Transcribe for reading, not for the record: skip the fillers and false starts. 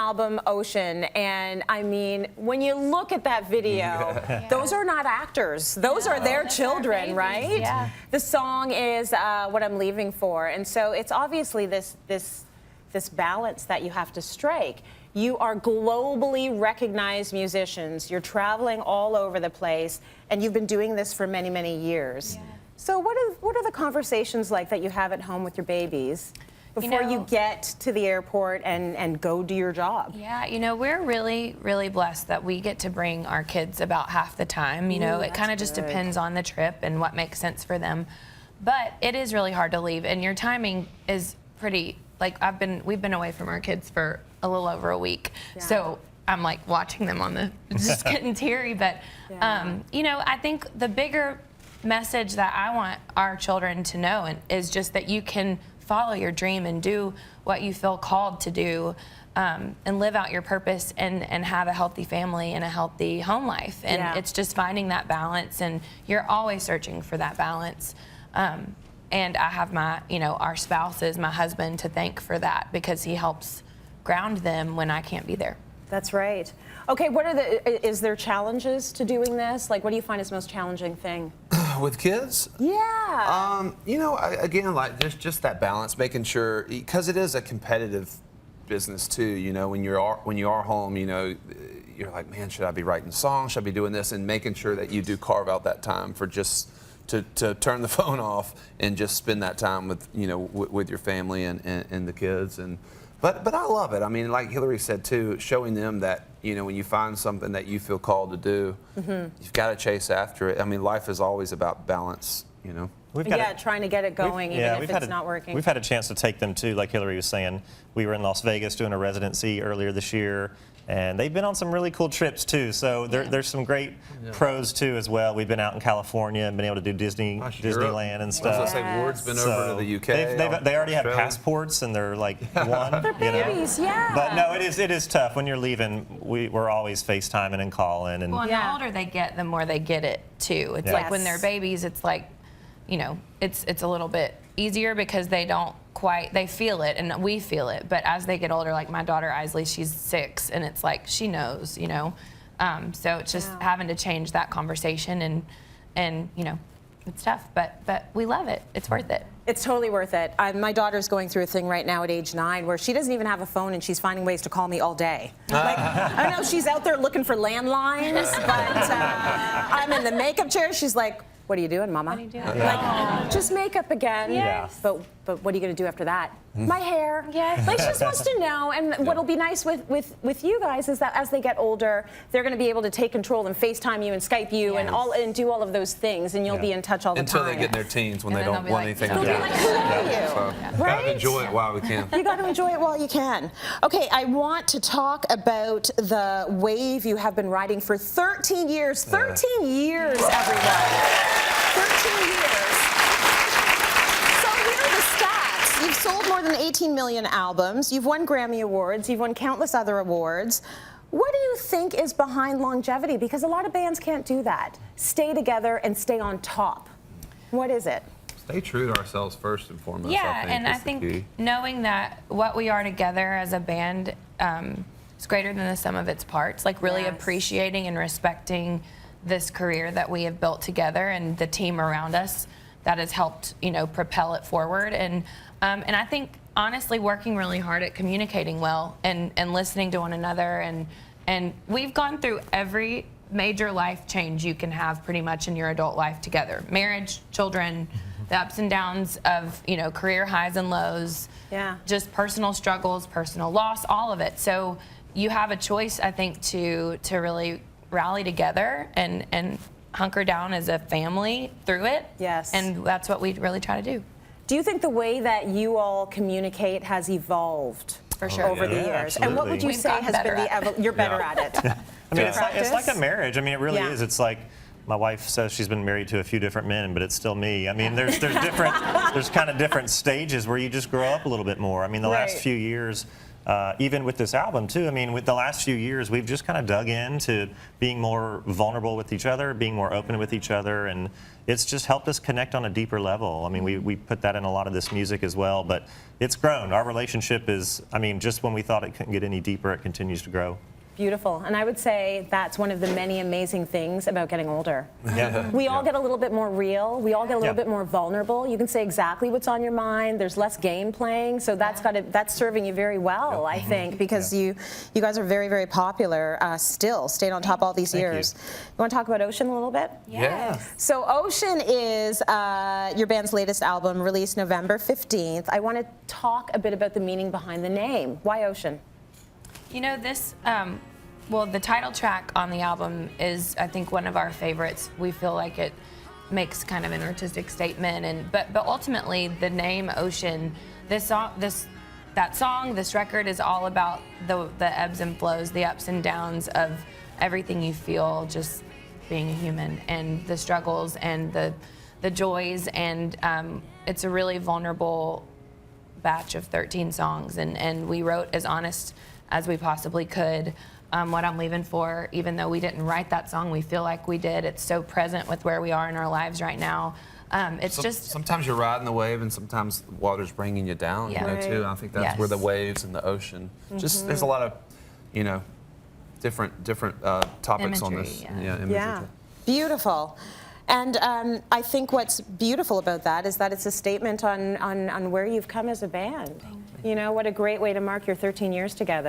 album, Ocean, and I mean, when you look at that video, those are not actors. Those are their children, right? Yeah. The song is What I'm Leaving For, and so it's obviously this balance that you have to strike. You are globally recognized musicians. You're traveling all over the place, and you've been doing this for many, many years. Yeah. So what are the conversations like that you have at home with your babies before you get to the airport and go do your job? Yeah, you know, we're really, really blessed that we get to bring our kids about half the time. You know, it kind of just depends on the trip and what makes sense for them. But it is really hard to leave, and your timing is pretty, like, we've been away from our kids for a little over a week. Yeah. So I'm like watching them on the, just getting teary. But, you know, I think the bigger message that I want our children to know is just that you can follow your dream and do what you feel called to do, and live out your purpose and have a healthy family and a healthy home life. And it's just finding that balance, and you're always searching for that balance. And I have my, you know, our spouses, my husband, to thank for that, because he helps ground them when I can't be there. That's right. Okay, is there challenges to doing this? Like, what do you find is the most challenging thing? With kids? Yeah. You know, again, like just that balance, making sure, because it is a competitive business too. You know, when you are home, you know, you're like, man, should I be writing songs? Should I be doing this? And making sure that you do carve out that time for just to turn the phone off and just spend that time with, you know, with your family and the kids. But I love it. I mean, like Hillary said too, showing them that, you know, when you find something that you feel called to do, you've got to chase after it. I mean, life is always about balance, you know. Trying to get it going, even if it's not working. We've had a chance to take them to, like Hillary was saying, we were in Las Vegas doing a residency earlier this year, and they've been on some really cool trips too. So there's some great pros too as well. We've been out in California and been able to do Disneyland and stuff. I was going to say, Ward's been over to the UK. They already have passports, and they're like one. They're babies, But no, it is tough when you're leaving. We're always FaceTiming and calling. And well, the older they get, the more they get it too. It's like when they're babies, it's like, you know, it's a little bit easier because they feel it and we feel it. But as they get older, like my daughter Isley, she's 6, and it's like she knows, you know. So it's just having to change that conversation, and you know, it's tough, but we love it. It's worth it. It's totally worth it. My daughter's going through a thing right now at age 9 where she doesn't even have a phone, and she's finding ways to call me all day. Like, I know she's out there looking for landlines, but I'm in the makeup chair. She's like, "What are you doing, Mama?" What are you doing? Like, just makeup again. Yes. But what are you going to do after that? My hair. Yes. Like, she just wants to know. And what'll be nice with you guys is that as they get older, they're going to be able to take control and FaceTime you and Skype you and do all of those things, and you'll be in touch all the time. Until they get in their teens, when they don't want anything to do. They'll be like, "Who are you?" So, Right? gotta enjoy it while we can. You got to enjoy it while you can. Okay, I want to talk about the wave you have been riding for 13 years. 13 years, everyone. 13 years. So here are the stats. You've sold more than 18 million albums. You've won Grammy Awards. You've won countless other awards. What do you think is behind longevity? Because a lot of bands can't do that. Stay together and stay on top. What is it? Stay true to ourselves first and foremost. Yeah, I think knowing that what we are together as a band is greater than the sum of its parts. Like really appreciating and respecting this career that we have built together and the team around us that has helped, you know, propel it forward. And I think honestly working really hard at communicating well and listening to one another, and we've gone through every major life change you can have pretty much in your adult life together. Marriage, children, the ups and downs of, you know, career highs and lows, just personal struggles, personal loss, all of it. So you have a choice, I think, to really rally together and hunker down as a family through it. Yes. And that's what we really try to do. Do you think the way that you all communicate has evolved over the years? Absolutely. And what would you say has been you're better at it? I mean, it's like a marriage. I mean, it really is. It's like my wife says she's been married to a few different men, but it's still me. I mean, there's kind of different stages where you just grow up a little bit more. I mean, the last few years, even with this album too. I mean, with the last few years, we've just kind of dug into being more vulnerable with each other, being more open with each other, and it's just helped us connect on a deeper level. I mean, we put that in a lot of this music as well, but it's grown. Our relationship is, I mean, just when we thought it couldn't get any deeper, it continues to grow. Beautiful. And I would say that's one of the many amazing things about getting older. Yeah. We all get a little bit more real. We all get a little bit more vulnerable. You can say exactly what's on your mind. There's less game playing. So that's serving you very well, I think, because you guys are very, very popular still, stayed on top all these years. You want to talk about Ocean a little bit? Yeah. So Ocean is your band's latest album, released November 15th. I want to talk a bit about the meaning behind the name. Why Ocean? You know, this, well, the title track on the album is, I think, one of our favorites. We feel like it makes kind of an artistic statement, but ultimately, the name Ocean, this record is all about the ebbs and flows, the ups and downs of everything you feel just being a human, and the struggles and the joys, and it's a really vulnerable batch of 13 songs, and we wrote as honest as we possibly could. What I'm leaving for, even though we didn't write that song, we feel like we did. It's so present with where we are in our lives right now. Sometimes you're riding the wave, and sometimes the water's bringing you down. Yeah. You know, too. I think that's where the waves and the ocean. Just there's a lot of, you know, different topics on this. Imagery, Imagery. Yeah. Beautiful. And I think what's beautiful about that is that it's a statement on where you've come as a band. You know, what a great way to mark your 13 years together.